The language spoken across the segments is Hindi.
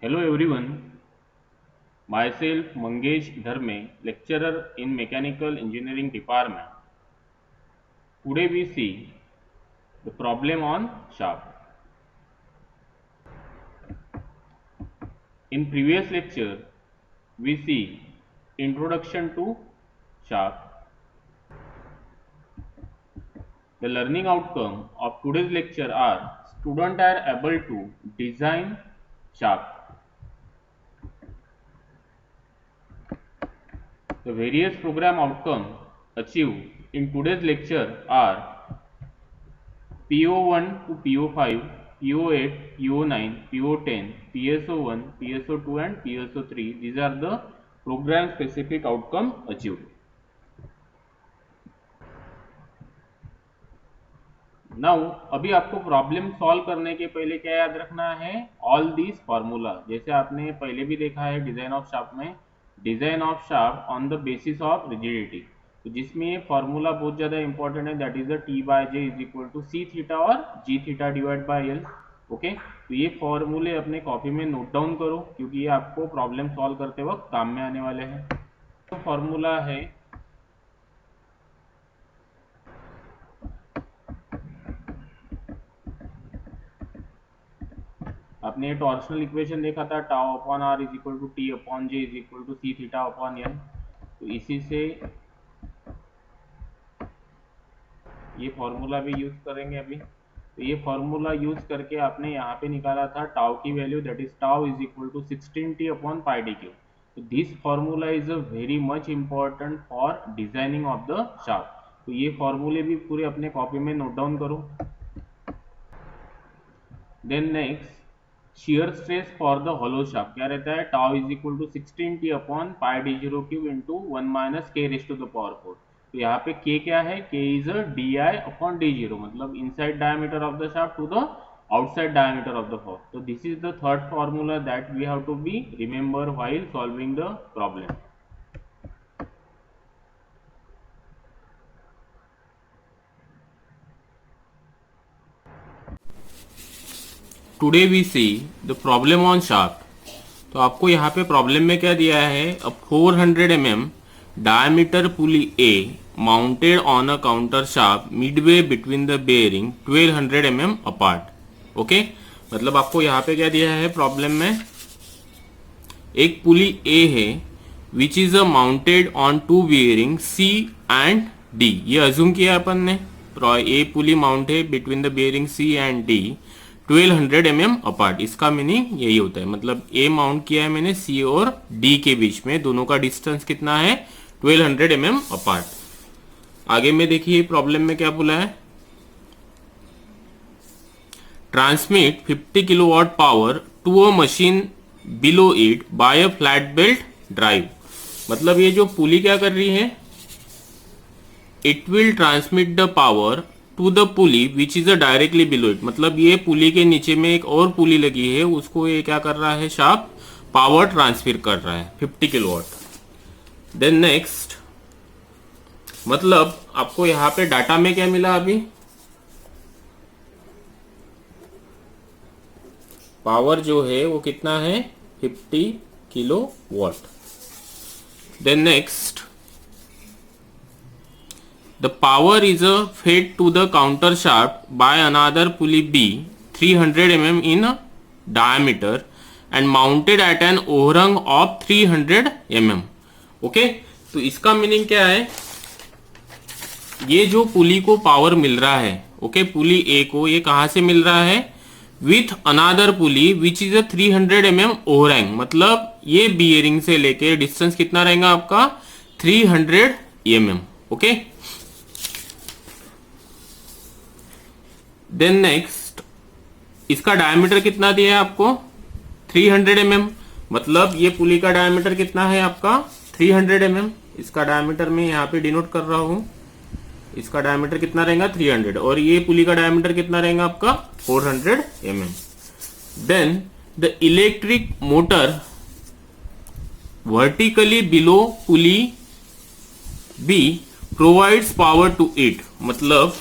Hello everyone, myself Mangesh Dharme, lecturer in Mechanical Engineering Department. Today we see the problem on shaft. In previous lecture, we see introduction to shaft. The learning outcome of today's lecture are students are able to design shaft. The various program outcomes achieved in today's lecture are PO1 to PO5, PO8, PO9, PO10, PSO1, PSO2 and PSO3. These are the program specific outcome achieved. Now अभी आपको प्रॉब्लम सॉल्व करने के पहले क्या याद रखना है, ऑल दीज फार्मूला। जैसे आपने पहले भी देखा है डिजाइन ऑफ शाफ्ट में, design of shaft on the basis of rigidity, तो जिसमें ये फार्मूला बहुत ज्यादा इंपॉर्टेंट है, that is the T by J is equal to C theta और G theta divide by L. Okay, तो ये फॉर्मूले अपने कॉपी में नोट डाउन करो क्योंकि ये आपको प्रॉब्लम सॉल्व करते वक्त काम में आने वाले हैं। तो फॉर्मूला है आपने ये टॉर्शनल इक्वेशन देखा था, tau upon R is equal to T upon J is equal to C theta upon N. तो इसी से ये फॉर्मूला भी यूज करेंगे अभी। तो ये फॉर्मूला यूज करके आपने यहाँ पे निकाला था टाउ की value, that is tau is equal to 16t upon pi D cube. तो this formula is a very much important for designing of the shaft. तो ये फॉर्मूले भी पूरे अपने कॉपी में नोट डाउन करो। Then next, shear stress for the hollow shaft क्या रहता है, tau is equal to 16t upon pi D zero cube into 1 minus K raise to the power 4। तो यहाँ पे k क्या है, k is a D I upon D zero, मतलब inside diameter of the shaft to the outside diameter of the fork. So this is the third formula that we have to be remember while solving the problem. Today we see the problem on shaft. तो आपको यहाँ पे प्रॉब्लम में क्या दिया है, a 400 mm diameter pulley A mounted on a counter shaft midway between the bearing 1200 mm apart. Okay, मतलब आपको यहाँ पे क्या दिया है प्रॉब्लम में, एक पुली ए है which is a mounted on two bearing C and D. ये अज्यूम किया अपन ने, ए पुली माउंट है between the bearing C and D 1200 mm apart. इसका मीनिंग यही होता है, मतलब ए माउंट किया है मैंने सी और डी के बीच में, दोनों का डिस्टेंस कितना है 1200 mm अपार्ट। आगे में देखिए प्रॉब्लम में क्या बोला है, transmit 50 kilowatt power to a machine below it by a flat belt drive. मतलब ये जो पुली क्या कर रही है, it will transmit the power to the pulley which is a directly below it. मतलब ये पुली के नीचे में एक और पुली लगी है, उसको ये क्या कर रहा है, शाफ्ट पावर ट्रांसफर कर रहा है 50 किलोवाट। देन नेक्स्ट, मतलब आपको यहाँ पे डाटा में क्या मिला, अभी पावर जो है वो कितना है 50 kilowatt. Then next, the power is fed to the counter shaft by another pulley B 300 mm in diameter and mounted at an overhang of 300 mm. Okay, तो इसका मीनिंग क्या है, ये जो पुली को पावर मिल रहा है, ओके, पुली ए को ये कहां से मिल रहा है, with another pulley which is a 300 mm overhang. मतलब ये बियरिंग से लेके डिस्टेंस कितना रहेगा आपका 300 mm। ओके, देन नेक्स्ट, इसका डायमीटर कितना दिया है आपको 300 mm। मतलब ये पुली का डायमीटर कितना है आपका 300 mm। इसका डायमीटर मैं यहाँ पे डिनोट कर रहा हूं, इसका डायमीटर कितना रहेगा 300, और ये पुली का डायमीटर कितना रहेगा आपका 400 mm। Then the electric motor vertically below pulley B provides power to it. मतलब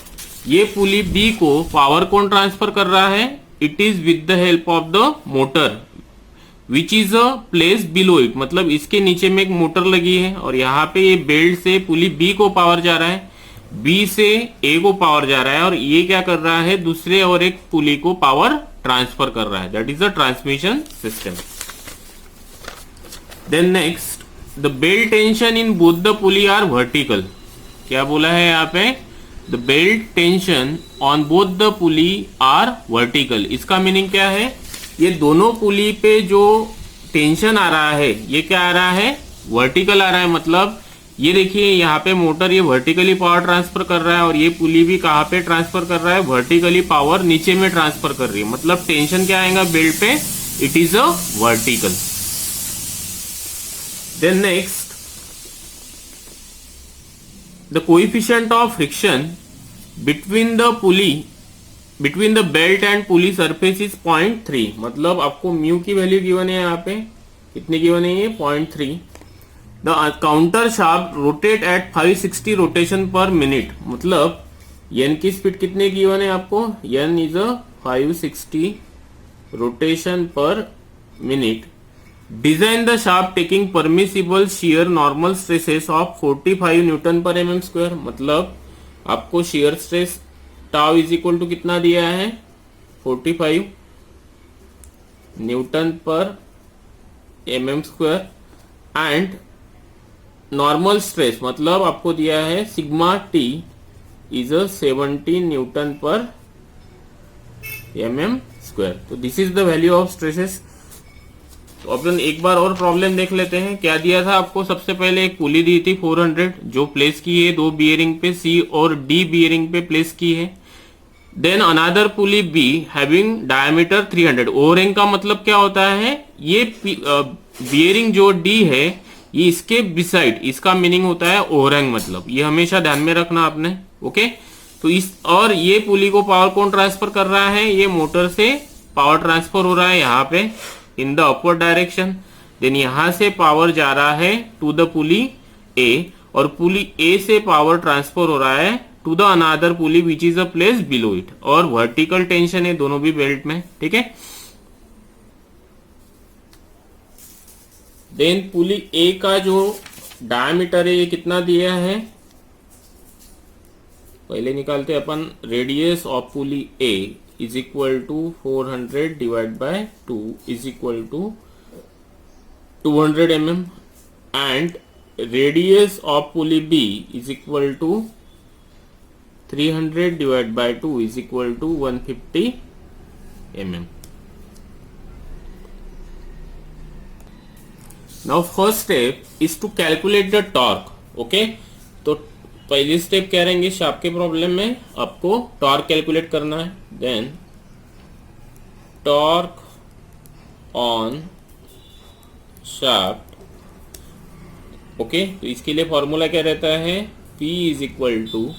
ये पुली बी को पावर कौन ट्रांसफर कर रहा है, it is with the help of the motor which is a place below it, मतलब इसके नीचे में एक मोटर लगी है और यहाँ पे ये बेल्ट से पुली बी को पावर जा रहा है, बी से ए को पावर जा रहा है और ये क्या कर रहा है, दूसरे और एक पुली को पावर ट्रांसफर कर रहा है, that is the transmission system. Then next, the belt tension in both the pulley are vertical. क्या बोला है यहाँ पे, the belt tension on both the pulley are vertical. इसका मीनिंग क्या है, ये दोनों पुली पे जो टेंशन आ रहा है ये क्या आ रहा है, वर्टिकल आ रहा है। मतलब ये देखिए यहाँ पे मोटर ये वर्टिकली पावर ट्रांसफर कर रहा है और ये पुली भी कहाँ पे ट्रांसफर कर रहा है, वर्टिकली पावर नीचे में ट्रांसफर कर रही है। मतलब टेंशन क्या आएगा बेल्ट पे, it is a vertical. Then next, the coefficient of friction between the belt and pulley surface is 0.3। मतलब आपको म्यू की वैल्यू गिवन है यहाँ पे, कितनी गिवन है ये, 0.3। The counter shaft rotate at 560 rotation per minute. मतलब एन की स्पीड कितने गिवन है आपको, N is a 560 rotation per minute. Design the shaft taking permissible shear normal stresses of 45 newton per m square. मतलब आपको shear stress tau is equal to कितना दिया है, 45 newton per m square and normal stress मतलब आपको दिया है sigma T is a 70 Newton per m square. तो this is the value of stresses. तो अपन एक बार और प्रॉब्लम देख लेते हैं। क्या दिया था आपको, सबसे पहले एक पुली दी थी 400 जो प्लेस की है दो बियरिंग पे, सी और डी बियरिंग पे प्लेस की है। Then another pulley B having diameter 300। Overhang का मतलब क्या होता है, ये बियरिंग जो डी है ये इसके बिसाइड, इसका मीनिंग होता है ओवरहैंग। मतलब ये हमेशा ध्यान में रखना आपने, ओके। तो इस और ये पुली को पावर कौन ट्रांसफर कर रहा है, ये मोटर से पावर ट्रांसफर हो रहा है यहाँ पे in the upward direction. Then यहां से पावर जा रहा है टू द पुली ए और पुली ए से पावर ट्रांसफर हो रहा है to the another pulley which is a place below it. और वर्टिकल टेंशन है दोनों भी बेल्ट में, ठीक है। देन पुली ए का जो डायमीटर है ये कितना दिया है, पहले निकालते अपन। Radius of pulley A is equal to 400 divided by 2 is equal to 200 mm and radius of pulley B is equal to 300 divided by 2 is equal to 150 mm. Now first step is to calculate the torque, okay। तो पहली स्टेप क्या रहेंगे शाफ्ट के प्रॉब्लम में, आपको टॉर्क कैलकुलेट करना है। Then torque on shaft, okay. तो इसके लिए फॉर्मूला क्या रहता है, P is equal to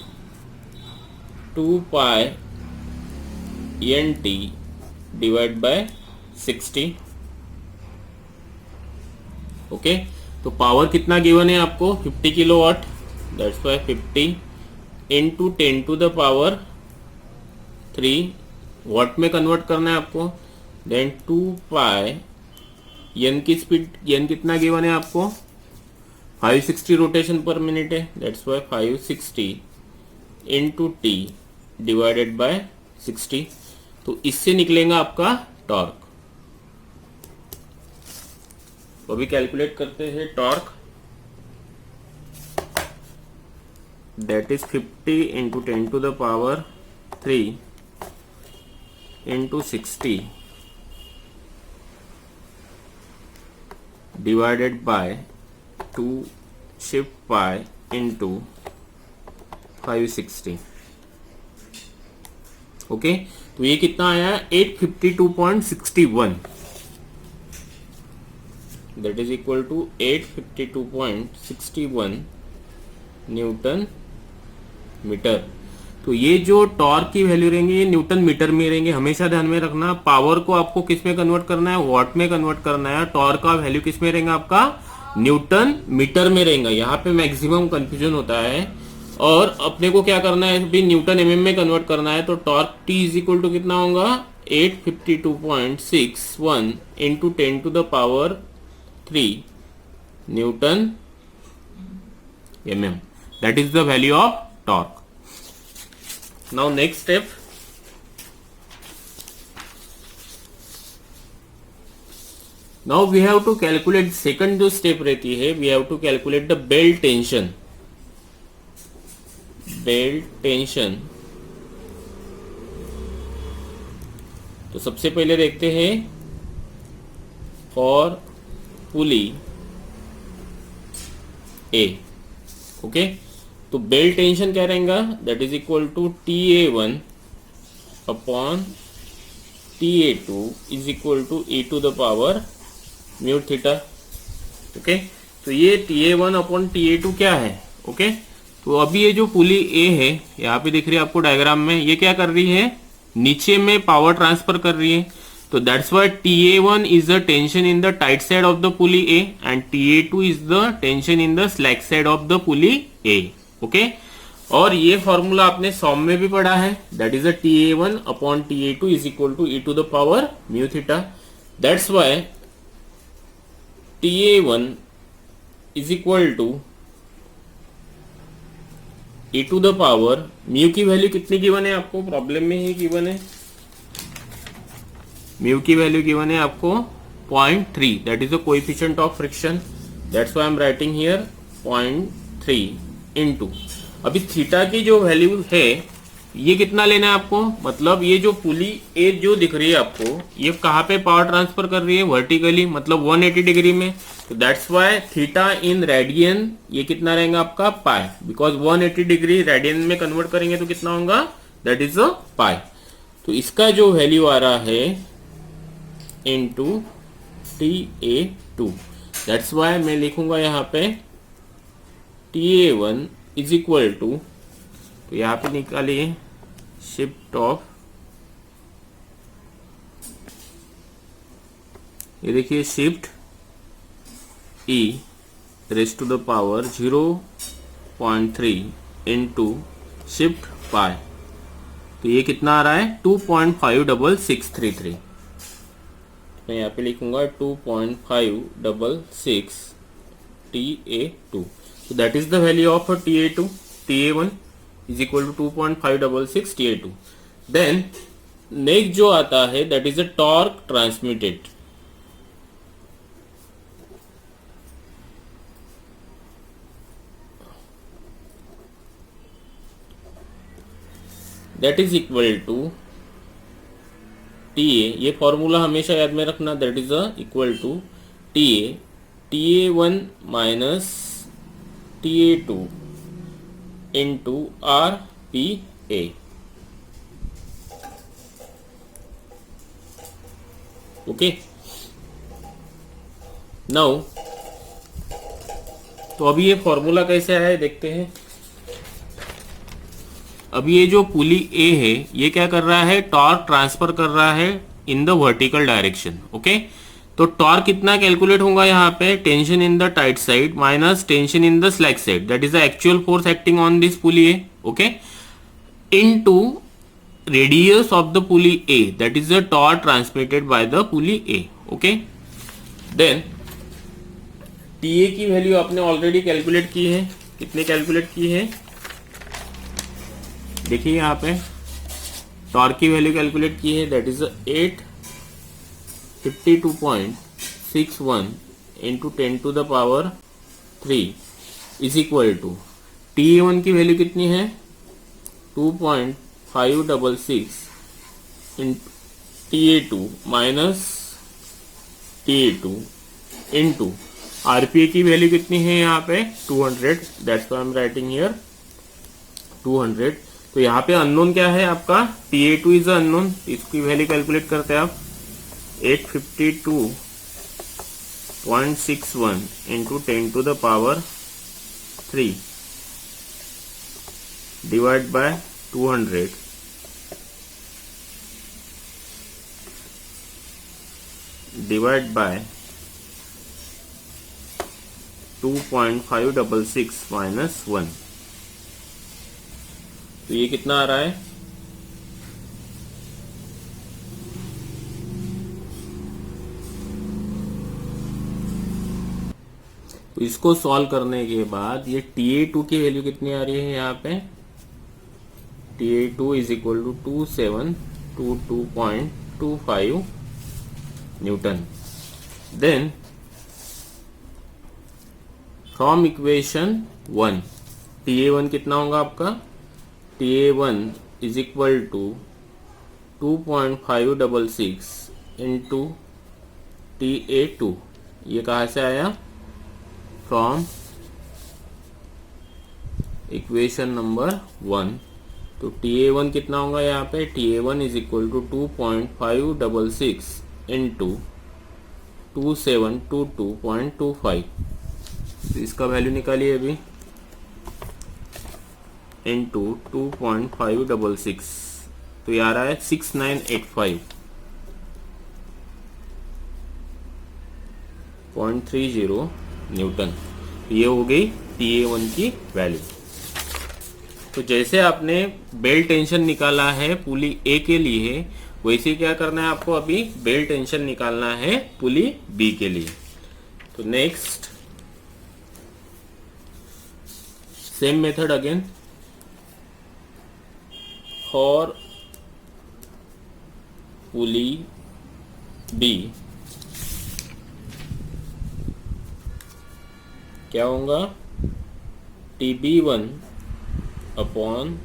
2 pi NT divide by 60, okay. तो पावर कितना गिवन है आपको, 50 kilowatt, that's why 50 into 10 to the power 3 watt में कन्वर्ट करना है आपको। देन 2 पाई एन की स्पीड, एन कितना गिवन है आपको, 560 रोटेशन पर मिनट है, that's why 560 into T divided by 60। तो इससे निकलेगा आपका टॉर्क। तो अभी कैलकुलेट करते हैं torque, that is 50 into 10 to the power 3 into 60 divided by 2 shift pi into 560, okay. तो ये कितना आया, 852.61, that is equal to 852.61 newton metre. तो ये जो टॉर्क की वैल्यू रहेंगे ये न्यूटन मीटर में रहेंगे, हमेशा ध्यान में रखना। पावर को आपको किस में कन्वर्ट करना है, वॉट में कन्वर्ट करना है। टॉर्क का वैल्यू किस में रहेगा आपका, न्यूटन मीटर में रहेगा। यहाँ पे मैक्सिमम कंफ्यूजन होता है। और अपने को क्या करना है, भी न्यूटन mm में कन्वर्ट करना है। तो torque T is equal to कितना होगा, 852.61 into 10 to the power 3 Newton mm. That is the value of torque. Now next step, now we have to calculate, second जो step रहती है, we have to calculate the belt tension. तो सबसे पहले देखते हैं फॉर पुली ए. ओके, तो बेल्ट टेंशन क्या रहेगा, that is equal to TA1 upon TA2 is equal to e to the power mu theta. Okay, तो ये TA1 अपॉन TA2 क्या है. ओके, तो अभी ये जो पुली ए है यहाँ पे दिख रही है आपको डायग्राम में, ये क्या कर रही है, नीचे में पावर ट्रांसफर कर रही है. तो that's why TA1 is the tension in the tight side of the pulley A and TA2 is the tension in the slack side of the pulley A. Okay, और ये फॉर्मूला आपने सॉम में भी पढ़ा है, that is a TA1 upon TA2 is equal to e to the power mu theta. That's why TA1 is equal to e to the power mu की वैल्यू कितनी गिवन है आपको, प्रॉब्लम में ही गिवन है, म्यू की वैल्यू गिवन है आपको 0.3, that is the coefficient of friction. That's why I am writing here 0.3 into, अभी थीटा की जो वैल्यू है ये कितना लेना है आपको, मतलब ये जो पुली ए जो दिख रही है आपको, ये कहाँ पे पावर ट्रांसफर कर रही है, वर्टिकली, मतलब 180 डिग्री में. तो that's why theta in radian ये कितना रहेगा आपका पाई, बिकॉज 180 डिग्री रेडियन में कन्वर्ट करेंगे तो कितना होगा, दैट इज अ पाई. तो इसका जो वैल्यू आ रहा है इंटू TA2, दैट्स व्हाई मैं लिखूंगा यहाँ पे TA1 इज इक्वल टू, तो यहाँ पे निकालिए शिफ्ट ऑफ, ये देखिए shift E raise to the power 0.3 into shift pi, तो ये कितना आ रहा है 2.56633. मैं यहाँ पे लिखूंगा 2.566 TA2. So that is the value of a TA2. TA1 is equal to 2.566 TA2. Then next जो आता है that is a torque transmitted. That is equal to TA, ये फॉर्मूला हमेशा याद में रखना, that is equal to TA1 minus TA2 into RPA. Okay, now तो अभी ये फॉर्मूला कैसे आया है देखते हैं. अभी ये जो पुली ए है ये क्या कर रहा है, टॉर्क ट्रांसफर कर रहा है in the vertical direction. Okay, तो टॉर्क कितना कैलकुलेट होगा यहाँ पे, tension in the tight side minus tension in the slack side, that is the actual force acting on this pulley A. Okay, into radius of the pulley A, that is the torque transmitted by the pulley A. Okay, then TA की वैल्यू आपने ऑलरेडी कैलकुलेट की है, कितने कैलकुलेट की है, देखिए यहाँ पे टॉर्क की वैल्यू कैलकुलेट की है, that is 852.61 into 10 to the power 3 is equal to TA1 की वैल्यू कितनी है 2.566 into TA2 minus TA2 into RPA की वैल्यू कितनी है यहाँ पे 200, that's why I am writing here 200. तो यहाँ पे अननोन क्या है आपका, TA2 इज अननोन, इसकी वैल्यू कैलकुलेट करते हैं आप 852.61 into 10 to the power 3 divide by 200 divide bye 2.566 minus 1. तो ये कितना आ रहा है इसको सॉल्व करने के बाद ये TA2 की वैल्यू कितनी आ रही है यहाँ पे, TA2 is equal to 2722.25 newton. Then from equation 1 TA1 कितना होगा आपका, TA1 is equal to 2.566 into TA2, ये कहाँ से आया, फ्रॉम इक्वेशन नंबर 1। तो TA1 कितना होगा यहाँ पे, TA1 is equal to 2.566 into 2722.25, तो इसका वैल्यू निकालिए अभी, इंटू 2.566, तो ये आ रहा है 6985.30 न्यूटन। ये हो गई TA1 की वैल्यू। तो जैसे आपने बेल्ट टेंशन निकाला है पुली ए के लिए, वैसे क्या करना है आपको, अभी बेल्ट टेंशन निकालना है पुली बी के लिए। तो next same method again, for pulley B क्या होगा, TB1 upon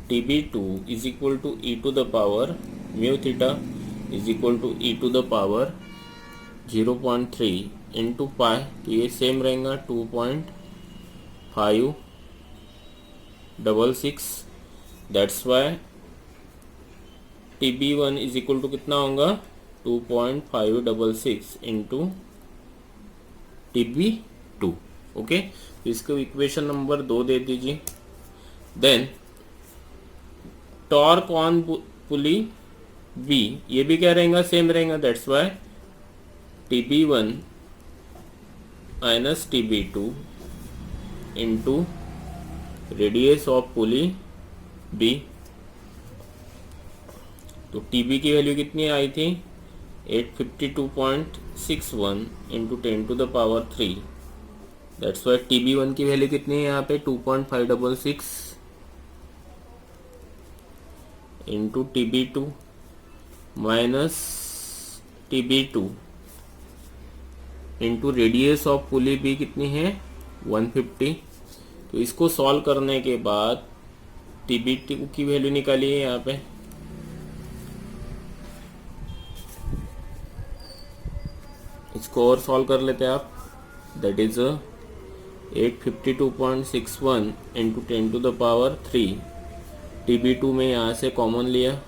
TB2 is equal to e to the power mu theta is equal to e to the power 0.3 into pi, तो ये सेम रहेगा 2.566, that's why TB1 is equal to कितना होगा, 2.566 इंटू TB2। ओके, तो इसको इक्वेशन नंबर 2 दे दीजिए। Then torque on pulley B, ये भी क्या रहेगा, सेम रहेगा, that's why TB1 minus TB2 into radius of pulley B. तो TB की वैल्यू कितनी आई थी, 852.61 into 10 to the power 3, that's why TB1 की वैल्यू कितनी है यहाँ पे, 2.566 into TB2 minus TB2 into radius of pulley B कितनी है, 150। तो इसको सॉल्व करने के बाद TB2 की वैल्यू निकालिए यहाँ पे, इसको और सॉल्व कर लेते हैं आप, that is 852.61 into 10 to the power 3, TB2 में यहाँ से कॉमन लिया,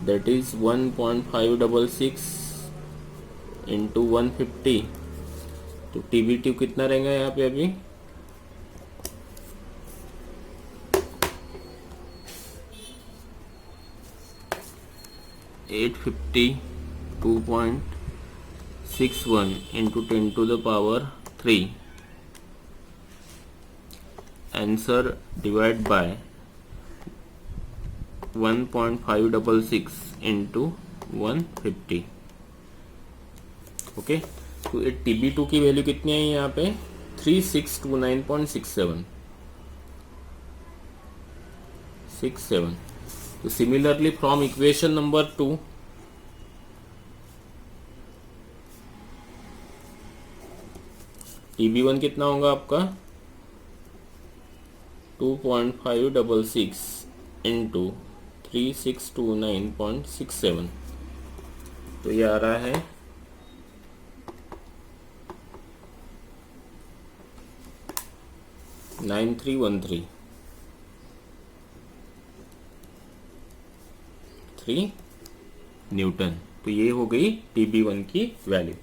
दैट इज 1.566 इंटू 150, तो TB2 कितना रहेगा यहाँ पे अभी, 852.61 into 10 to the power 3, answer divide by 1.566 into 150। Okay, तो TB2 की वैल्यू कितनी है यहाँ पे, 3629.67। तो similarly from equation number 2 TB1 कितना होगा आपका, 2.566 इंटू 3629.67, तो ये आ रहा है 9313 न्यूटन। तो ये हो गई TB1 की वैल्यू।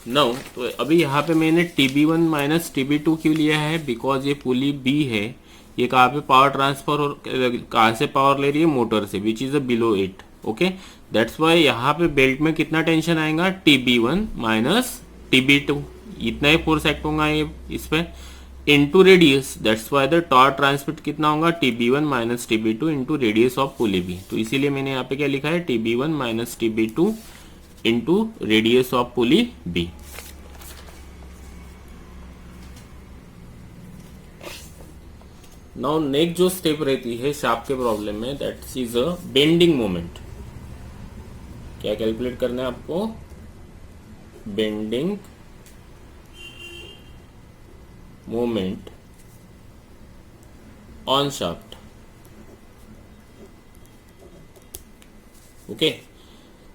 नाउ तो अभी यहाँ पे मैंने TB1 माइनस TB2 क्यों लिया है, बिकॉज ये पुली बी है, ये कहाँ पे पावर ट्रांसफर और कहाँ से पावर ले रही है, मोटर से, विच is a below 8। Okay, that's why यहाँ पे बेल्ट में कितना टेंशन आएगा, TB1 माइनस TB2, इतना ही फोर्स एक्ट होगा ये इस पे, into radius, that's why the torque transmit कितना होगा, TB1 minus TB2 into radius of pulley B. तो इसीलिए मैंने यहाँ पे क्या लिखा है, TB1 minus TB2 into radius of pulley B. Now next जो स्टेप रहती है शाफ्ट के प्रॉब्लम में, that is a bending moment. क्या कैलकुलेट करना है आपको? Bending moment on shaft. Okay,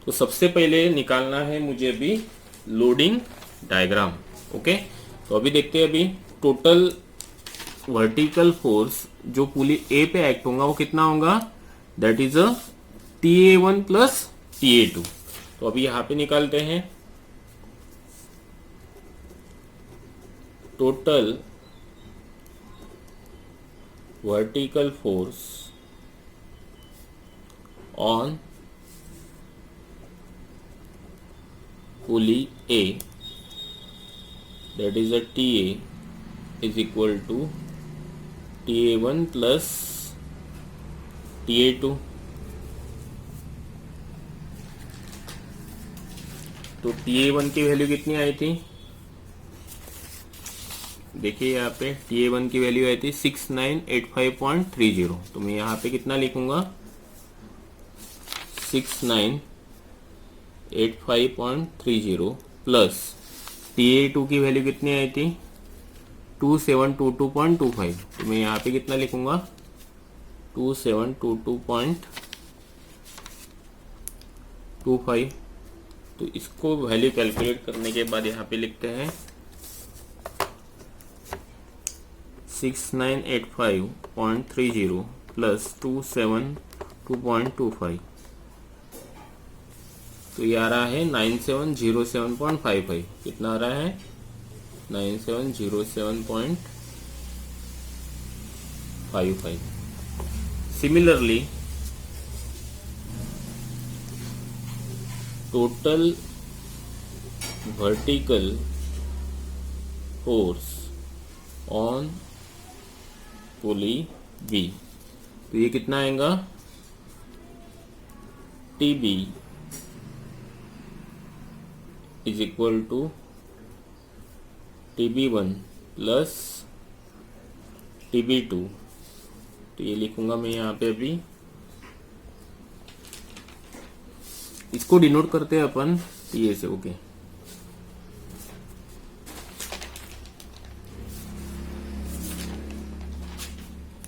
तो सबसे पहले निकालना है मुझे अभी लोडिंग डायग्राम। ओके, तो अभी देखते हैं। अभी टोटल वर्टिकल फोर्स जो पुली ए पे एक्ट होगा वो कितना होगा? That is a TA1 plus TA2। तो अभी यहां पे निकालते हैं। Total vertical force on pulley A, that is a TA, is equal to TA1 plus TA2। तो TA1 की वैल्यू कितनी आई थी? देखिए यहाँ पे TA1 की वैल्यू आई थी 6985.30। तो मैं यहाँ पे कितना लिखूंगा? 6985.30 प्लस TA2 की वैल्यू कितनी आई थी? 2722.25। तो मैं यहाँ पे कितना लिखूंगा? 2722.25। तो इसको वैल्यू कैलकुलेट करने के बाद यहाँ पे लिखते हैं 6985.30 प्लस 272.25। तो ये आ रहा है 9707.55। कितना आ रहा है? 9707.55। Similarly total vertical force on pulley B, तो ये कितना आएगा? TB is equal to TB1 plus TB2। तो ये लिखूंगा मैं यहाँ पे। अभी इसको डिनोट करते हैं अपन TA से। ओके,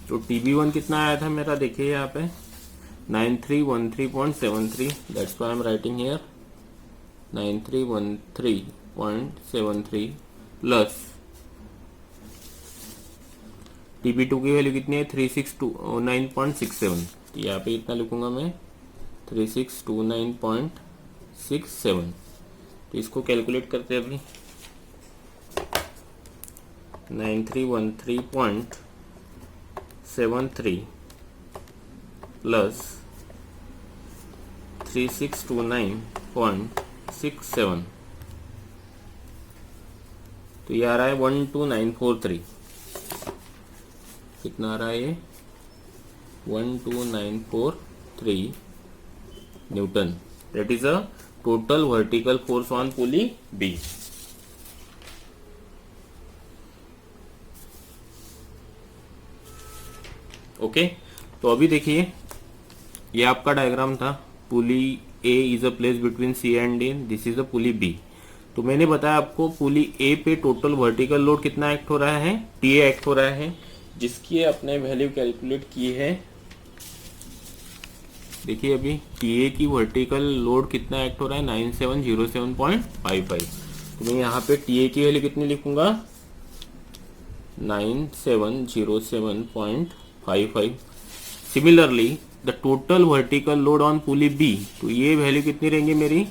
तो TB1 कितना आया था मेरा? देखिए यहाँ पे 9313.73। That's why I am writing here 9313.73 plus TB2 की वैल्यू कितनी है? 3629.67। तो यहाँ पे इतना लिखूंगा मैं 3629.67। तो इसको कैलकुलेट करते हैं अभी। 9313.73 प्लस 3629.67। तो ये आ रहा है 12943। कितना आ रहा है ये? 12943 newton. That is a total vertical force on pulley B. Okay, तो अभी देखिए ये आपका डायग्राम था। Pulley A is a place between C and D, this is a pulley B. तो मैंने बताया आपको पुली ए पे टोटल वर्टिकल लोड कितना एक्ट हो रहा है? TA एक्ट हो रहा है, जिसकी अपने वैल्यू कैलकुलेट की है। देखिए अभी TA की वर्टिकल लोड कितना एक्ट हो रहा है? 9707.55। तो मैं यहाँ पे TA की वैल्यू कितनी लिखूंगा? 9707.55। Similarly the total vertical load on pulley B, तो ये वैल्यू कितनी रहेंगी मेरी?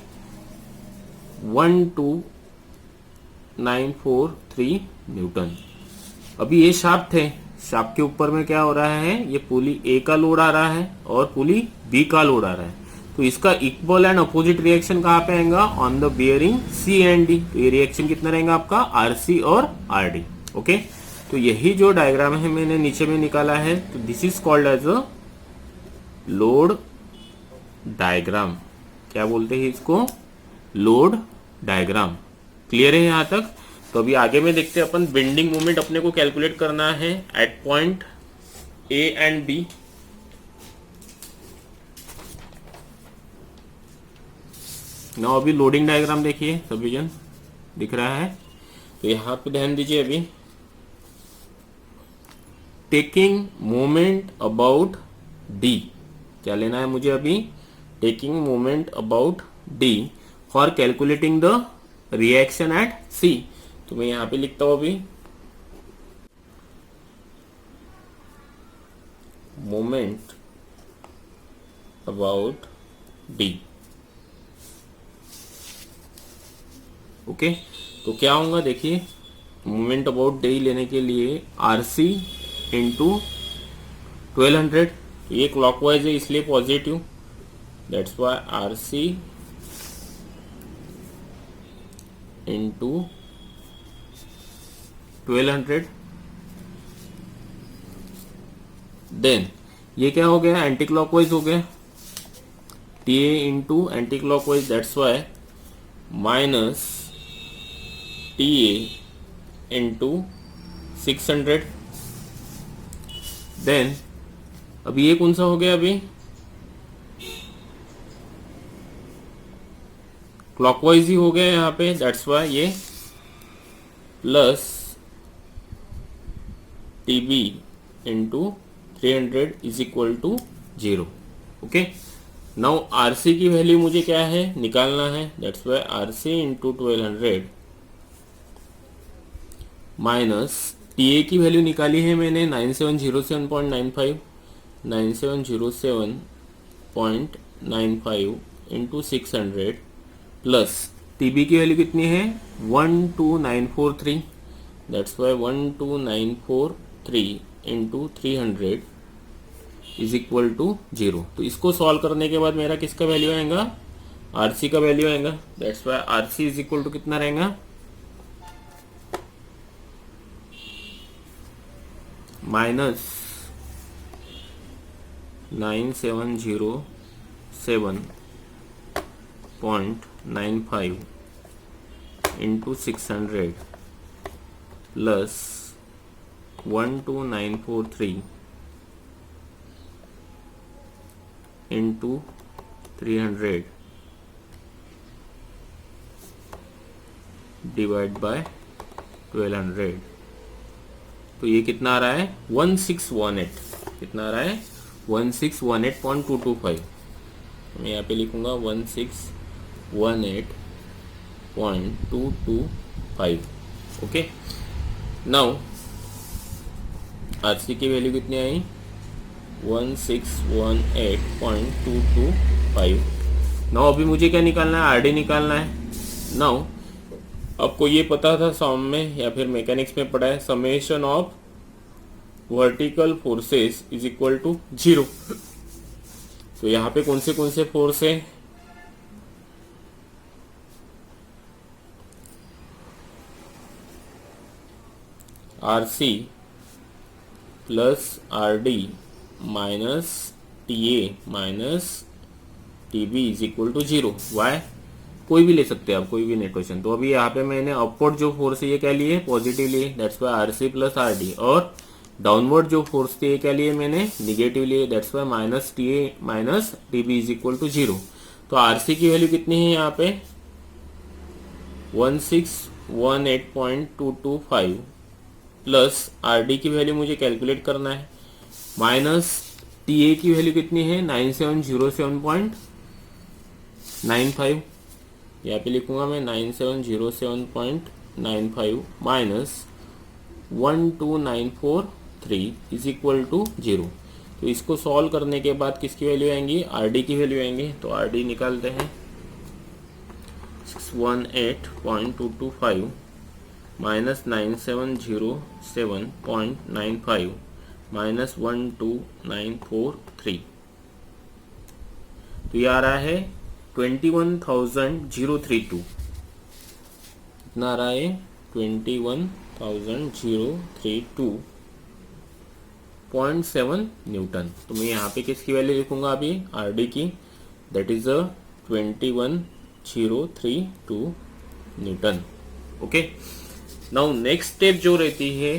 12943 न्यूटन। अभी ये शाफ्ट है, शाफ्ट के ऊपर में क्या हो रहा है? ये पुली ए का लोड आ रहा है और पुली बी का लोड आ रहा है। तो इसका इक्वल एंड अपोजिट रिएक्शन कहाँ पे आएगा? On the bearing C and D। तो ये रिएक्शन कितना रहेगा आपका? RC और RD। ओके, तो यही जो डायग्राम है मैंने नीचे में निकाला है, तो this is called as a load diagram. क्या बोलते हैं इसको? Load diagram. क्लियर है यहाँ तक? तो अभी आगे में देखते हैं अपन। बेंडिंग मोमेंट अपने को कैलकुलेट करना है at point A and B. ना अभी लोडिंग डायग्राम देखिए, सभी जन दिख रहा है, तो यहां पे ध्यान दीजिए। अभी टेकिंग मोमेंट अबाउट डी, क्या लेना है मुझे अभी? Taking moment about D for calculating the reaction at C. तो मैं यहां पे लिखता हूं अभी मोमेंट अबाउट डी। ओके, तो क्या होगा देखिए, मोमेंट अबाउट डी लेने के लिए आरसी इंटू 1200, ये क्लॉकवाइज है इसलिए positive, that's why RC into 1200। Then ये क्या हो गया? एंटी क्लॉकवाइज हो गया, T A into anti clockwise, that's why minus T A into 600। Then अभी ये कौन सा हो गया? अभी क्लॉकवाइज ही हो गया यहाँ पे, दैट्स वाई ये plus T B into 300 is equal to 0। Okay, now RC की वैल्यू मुझे क्या है? निकालना है, that's why RC into 1200 minus T A की वैल्यू निकाली है मैंने 9707.95, 9707.95 इंटू 600 प्लस टी बी की वैल्यू कितनी है? 12943, that's why 12943 into 300 is equal to 0। तो इसको सॉल्व करने के बाद मेरा किसका वैल्यू आएगा? आरसी का वैल्यू आएगा, that's why RC is equal to कितना रहेगा? Minus 9707.95 into 600 plus 12943 into 300 divide by 1200। तो ये कितना आ रहा है? 1618। कितना आ रहा है? 1618.225। मैं यहाँ पे लिखूंगा 1618.225। ओके, नाउ आरसी की वैल्यू कितनी आई? 1618.225। नाउ अभी मुझे क्या निकालना है? आरडी निकालना है। नाउ आपको ये पता था सम में या फिर मैकेनिक्स में पढ़ा है, summation of vertical forces is equal to 0। तो यहाँ पे कौन से फोर्स है? R C plus R D minus T A minus T B is equal to 0। Why? कोई भी ले सकते हैं आप, कोई भी नेटोशन। तो अभी यहाँ पे मैंने अपवर्ड जो फोर्स है ये क्या लिए? पॉजिटिव लिए, that's why R C plus R D. और डाउनवर्ड जो फोर्स थे ये क्या लिए मैंने? निगेटिव लिए, that's why minus T A minus T B is equal to 0। तो आर सी की वैल्यू कितनी है यहाँ पे? 1618.225 प्लस आर डी की वैल्यू मुझे कैलकुलेट करना है, माइनस टी ए की वैल्यू कितनी है? 9707.95। यहाँ पे लिखूंगा मैं 9707.95 माइनस 12943 इज इक्वल टू 0। तो इसको सॉल्व करने के बाद किसकी वैल्यू आएंगी? आरडी की वैल्यू आएंगी। तो आरडी निकालते हैं, 618.225 माइनस 9707.95 माइनस 12943। तो ये आ रहा है 21,032। कितना आ रहा है? 21,032.7 न्यूटन। तो मैं यहाँ पे किसकी वैल्यू लिखूंगा अभी? आरडी की, that is 21,032 Newton. Okay, now next step जो रहती है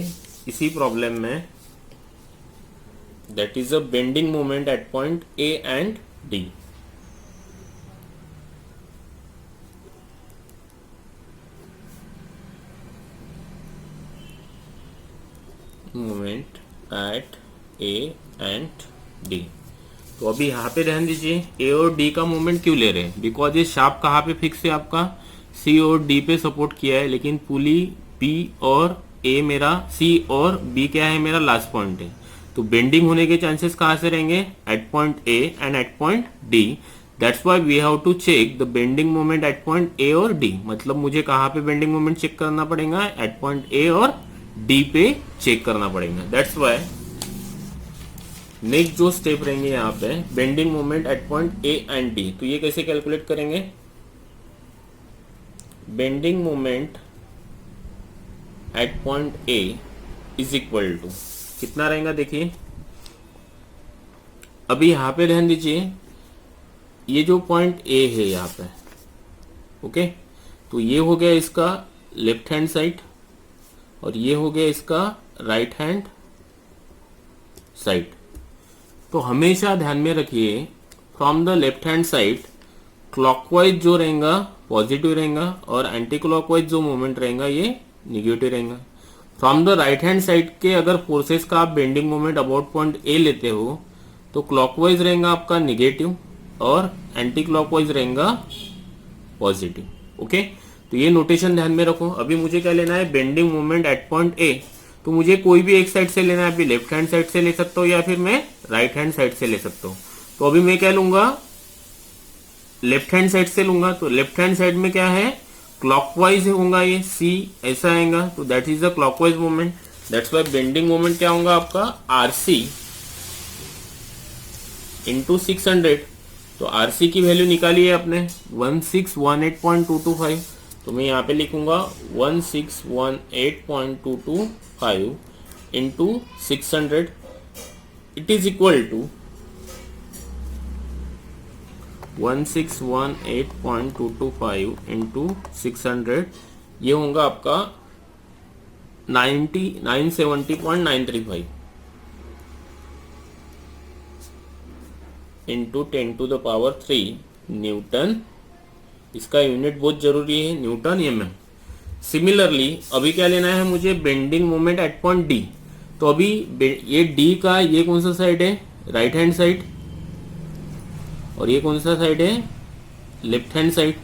इसी प्रॉब्लम में, that is a bending moment at point A and D. Moment at A and D. तो अभी यहाँ पे ध्यान दीजिए, ए और डी का मोमेंट क्यों ले रहे हैं? बिकॉज ये शाफ्ट कहाँ पे फिक्स है आपका? सी और डी पे सपोर्ट किया है, लेकिन पुली बी और ए मेरा, सी और बी क्या है मेरा लास्ट पॉइंट है. तो बेंडिंग होने के चांसेस कहाँ से रहेंगे? At point A and at point D. That's why we have to check the bending moment at point A और डी. मतलब मुझे कहाँ पे बेंडिंग मोमेंट चेक करना पड़ेगा? एट पॉइंट ए और डी पे चेक करना पड़ेगा. दैट्स व्हाई नेक्स्ट जो स्टेप रहेंगे यहाँ पे, bending moment at point A and D. तो ये कैसे कैलकुलेट करेंगे? Bending moment at point A is equal to कितना रहेगा? देखिए अभी यहाँ पे ध्यान दीजिए, ये जो पॉइंट ए है यहाँ पे, ओके, तो ये हो गया इसका लेफ्ट हैंड साइड और ये हो गया इसका राइट हैंड साइड. तो हमेशा ध्यान में रखिए, from the left hand side clockwise जो रहेगा पॉजिटिव रहेगा और एंटी क्लॉकवाइज जो मोमेंट रहेगा ये निगेटिव रहेगा. From the right hand side के अगर फोर्सेस का आप bending moment about point A लेते हो तो क्लॉकवाइज रहेगा आपका निगेटिव और एंटी क्लॉकवाइज रहेगा पॉजिटिव. ओके, तो ये नोटेशन ध्यान में रखो. अभी मुझे क्या लेना है? बेंडिंग मोमेंट एट पॉइंट ए. तो मुझे कोई भी एक साइड से लेना है, अभी लेफ्ट हैंड साइड से ले सकता हूँ या फिर मैं राइट हैंड साइड से ले सकता हूँ. तो अभी मैं क्या लूंगा? लेफ्ट हैंड साइड से लूंगा. तो लेफ्ट हैंड साइड में क्या है? क्लॉकवाइज होगा, ये सी ऐसा आएगा, तो that is the clockwise moment. That's why bending moment क्या होगा आपका? RC into 600. तो आरसी की वैल्यू निकाली है आपने 1618.225. तो मैं यहाँ पे लिखूंगा 1618.225 into 600. It is equal to 1618.225 into 600. ये होगा आपका 970.935 इंटू 10⁻³ न्यूटन. इसका यूनिट बहुत जरूरी है, न्यूटन mm. सिमिलरली अभी क्या लेना है मुझे? Bending moment at point D. तो अभी ये डी का ये कौन सा साइड है? Right hand side. और ये कौन सा साइड है? Left hand side.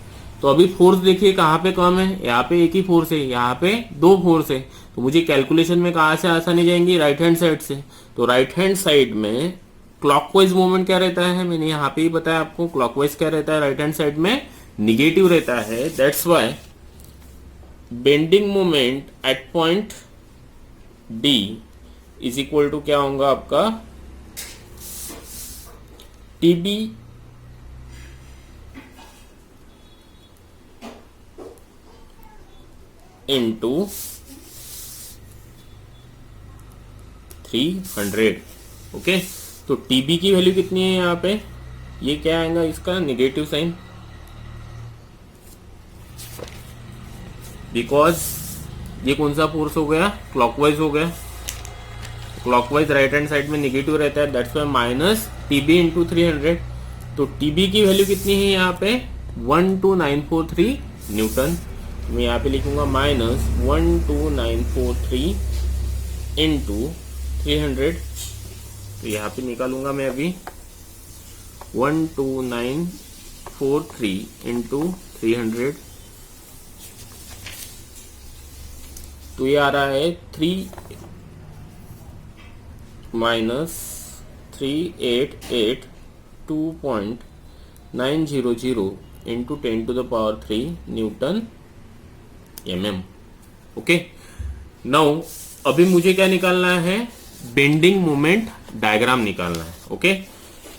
तो अभी फोर्स देखिए कहाँ पे कम है? यहाँ पे एक ही फोर्स है, यहाँ पे दो फोर्स है. तो मुझे कैलकुलेशन में कहाँ से आसानी जाएंगी? राइट हैंड साइड से. तो राइट हैंड साइड में क्लॉकवाइज मूवमेंट क्या रहता है? मैंने यहाँ पे ही बताया आपको. क्लॉकवाइज क्या रहता है? राइट हैंड साइड में निगेटिव रहता है. That's why bending moment at point D is equal to क्या होगा आपका? TB into 300. ओके, तो टीबी की वैल्यू कितनी है यहाँ पे? ये क्या आएगा इसका? Negative sign. बिकॉज ये कौन सा फोर्स हो गया? क्लॉकवाइज हो गया. क्लॉकवाइज राइट हैंड साइड में निगेटिव रहता है. That's why minus TB into 300. तो टीबी की वैल्यू कितनी है यहाँ पे? 12943 न्यूटन. मैं यहाँ पे लिखूंगा माइनस 12943 इंटू 300. तो यहाँ पे निकालूंगा मैं अभी 12943 इंटू 300. तो ये आ रहा है 3 minus 3882.900 into 10⁻³ newton mm. Okay, now अभी मुझे क्या निकालना है? बेंडिंग मोमेंट डायग्राम निकालना है. ओके,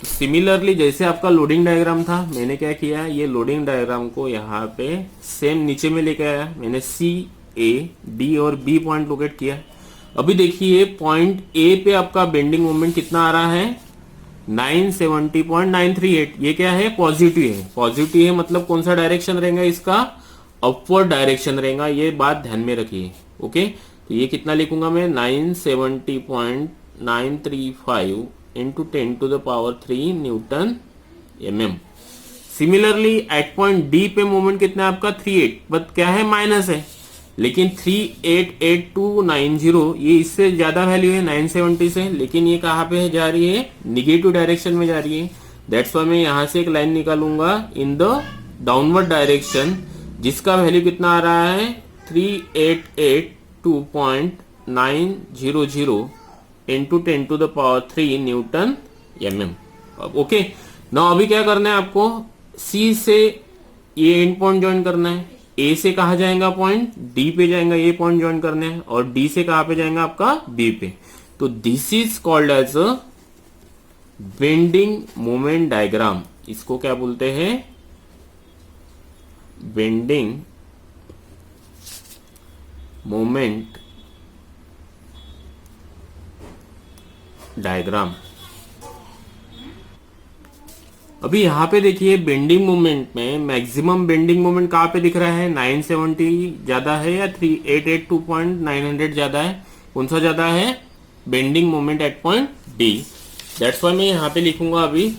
सिमिलरली जैसे आपका लोडिंग डायग्राम था, मैंने क्या किया? ये लोडिंग डायग्राम को यहाँ पे सेम नीचे में लेके आया. मैंने सी, ए, डी और बी पॉइंट लोकेट किया. अभी देखिए पॉइंट ए पे आपका बेंडिंग मोमेंट कितना आ रहा है? 970.938. ये क्या है? पॉजिटिव है. पॉजिटिव है मतलब कौन सा डायरेक्शन रहेगा इसका? अपवर्ड डायरेक्शन रहेगा. ये बात ध्यान में रखिए. ओके, तो ये कितना लिखूंगा मैं? 935 into 10⁻³ newton mm। Similarly at point D पे मोमेंट कितना है आपका 38, बट क्या है माइनस है, लेकिन 388290 ये इससे ज्यादा वैल्यू है 970 से, लेकिन ये कहाँ पे जा रही है, निगेटिव डायरेक्शन में जा रही है। दैट्स वाई मैं यहां से एक लाइन निकालूंगा इन द डाउनवर्ड डायरेक्शन, जिसका वैल्यू कितना आ रहा है 3882.900 इंटू 10⁻³ न्यूटन mm। ओके, ना अभी क्या करना है आपको, सी से ये एंड पॉइंट ज्वाइन करना है, ए से कहा जाएगा पॉइंट, डी पे जाएगा ये पॉइंट ज्वाइन करना है, और डी से कहां पे जाएगा आपका बी पे। तो this is called as a bending moment diagram. इसको क्या बोलते हैं, बेंडिंग मोमेंट डायग्राम। अभी यहां पे देखिए बेंडिंग मोमेंट में मैक्सिमम बेंडिंग मोमेंट कहां पे दिख रहा है, 970 ज्यादा है या 3882.900 ज्यादा है, कौन सा ज्यादा है, bending moment at point D. That's why मैं यहां पे लिखूंगा अभी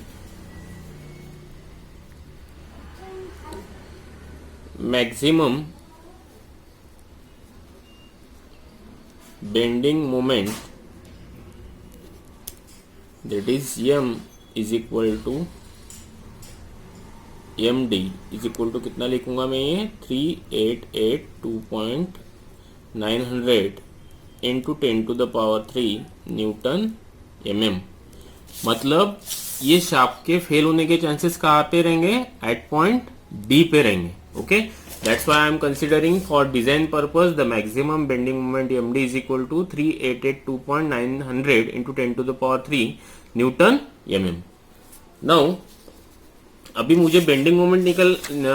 maximum bending moment that is m is equal to md is equal to कितना लिखूंगा मैं ये 3882.900 इंटू 10⁻³ न्यूटन mm। मतलब ये शाफ्ट के फेल होने के चांसेस कहाँ पे रहेंगे, एट पॉइंट डी पे रहेंगे। Okay, that's why I am considering for design purpose the maximum bending moment md is equal to 3882.900 into 10⁻³ newton mm। Now अभी मुझे बेंडिंग मोमेंट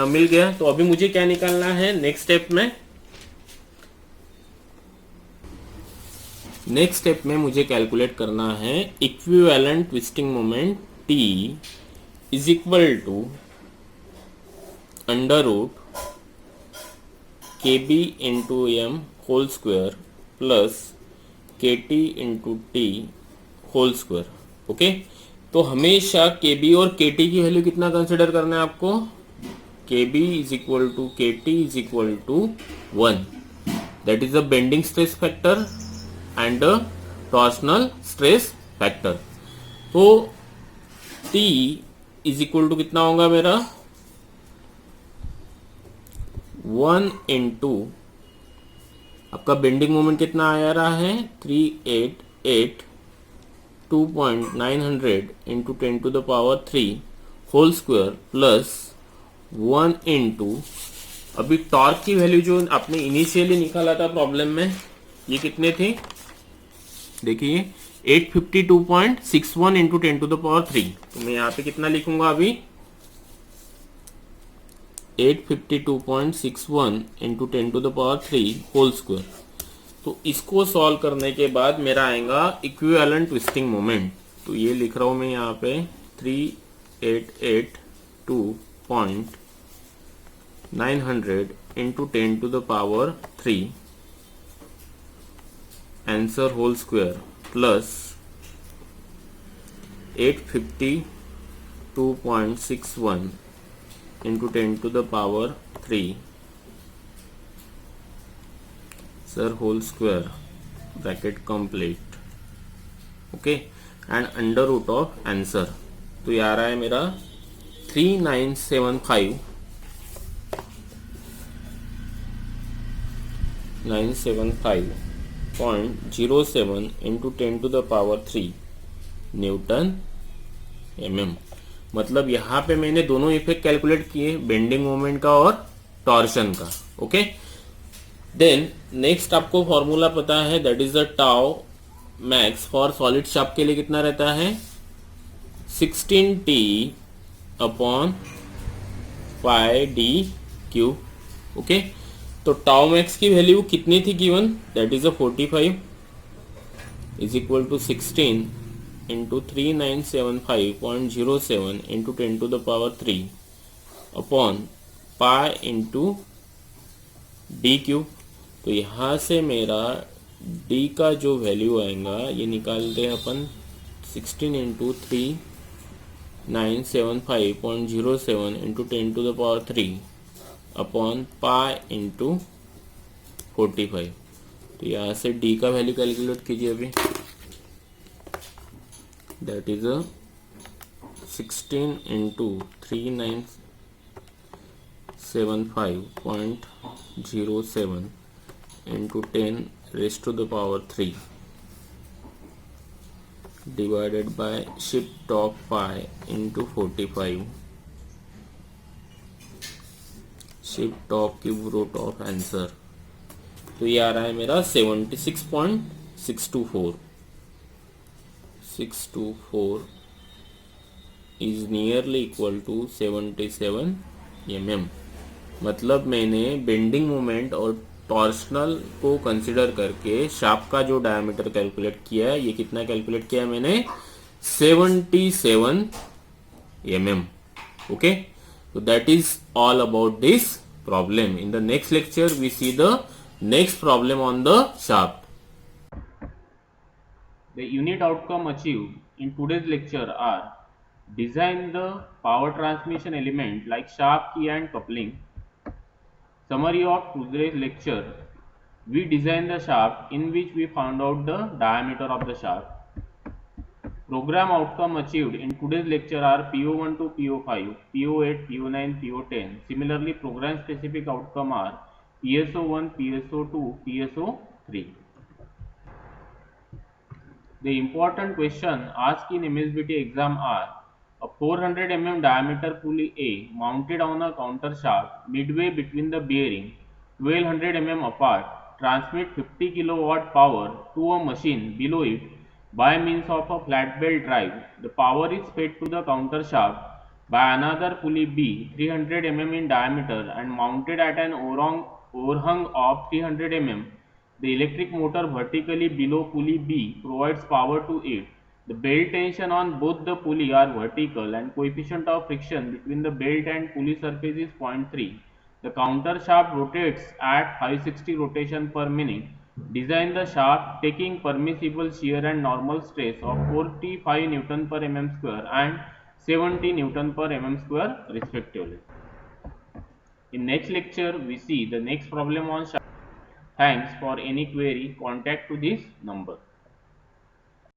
मिल गया, तो अभी मुझे क्या निकालना है नेक्स्ट स्टेप में, नेक्स्ट स्टेप में मुझे कैलकुलेट करना है equivalent twisting moment T is equal to √ KB into m whole square plus KT into T whole square. Okay, तो हमेशा KB और KT की वैल्यू कितना कंसिडर करना है आपको, KB is equal to KT is equal to 1, that is the bending stress factor and the torsional stress factor. तो T इज इक्वल टू कितना होगा मेरा 1 इंटू आपका बेंडिंग मोमेंट कितना आ रहा है 3882.900 into 10⁻³ whole square plus 1 into अभी टॉर्क की वैल्यू जो आपने इनिशियली निकाला था प्रॉब्लम में, ये कितने थे देखिए 852.61 इंटू 10⁻³। तो मैं यहाँ पे कितना लिखूंगा अभी 852.61 इंटू 10⁻³ होल स्क्वायर। तो इसको सॉल्व करने के बाद मेरा आएगा इक्विवेलेंट ट्विस्टिंग मोमेंट। तो ये लिख रहा हूं मैं यहाँ पे 3882.900 into 10⁻³ answer whole square plus 852.61 into 10⁻³ sir whole square bracket complete. Okay, and under root of answer. तो ये आ रहा है मेरा 975.07 इंटू 10⁻³ न्यूटन mm। मतलब यहाँ पे मैंने दोनों इफेक्ट कैलकुलेट किए, बेंडिंग मोमेंट का और टॉर्शन का। ओके, देन नेक्स्ट आपको फॉर्मूला पता है, that is the tau max for solid shaft के लिए कितना रहता है 16T/πd³। ओके, तो टाउ मैक्स की वैल्यू कितनी थी given, that is 45 is equal to 16 into 3975.07 into 10⁻³ upon pi into d³। तो यहाँ से मेरा डी का जो वैल्यू आएगा ये निकालते हैं अपन 16 into 3975.07 into 10⁻³ upon pi into 45। तो यहाँ से डी का वैल्यू कैलकुलेट कीजिए अभी। That is 16 into 3975.07 into 10⁻³ divided by shift of pi into 45 shift of cube root of answer. तो ये आ रहा है मेरा 76.624 is nearly equal to 77 mm। मतलब मैंने बेंडिंग मोमेंट और टॉर्शनल को कंसिडर करके शाफ्ट का जो डायमीटर कैलकुलेट किया है, ये कितना कैलकुलेट किया है मैंने 77 mm। Okay, so that is all about this problem. In the next lecture we see the next problem on the shaft. The unit outcome achieved in today's lecture are: design the power transmission element like shaft key and coupling. Summary of today's lecture: we designed the shaft in which we found out the diameter of the shaft. Program outcome achieved in today's lecture are PO1 to PO5, PO8, PO9, PO10. Similarly, program specific outcome are PSO1, PSO2, PSO3. The important question asked in MSBT exam are: a 400 mm diameter pulley A mounted on a counter shaft midway between the bearing 1200 mm apart transmit 50 kilowatt power to a machine below it by means of a flat belt drive. The power is fed to the counter shaft by another pulley B 300 mm in diameter and mounted at an overhang of 300 mm. The electric motor vertically below pulley B provides power to it. The belt tension on both the pulley are vertical and coefficient of friction between the belt and pulley surface is 0.3. The counter shaft rotates at 560 rotation per minute. Design the shaft taking permissible shear and normal stress of 45 Newton per mm square and 70 Newton per mm square respectively. In next lecture we see the next problem on shaft. Thanks. For any query, contact to this number.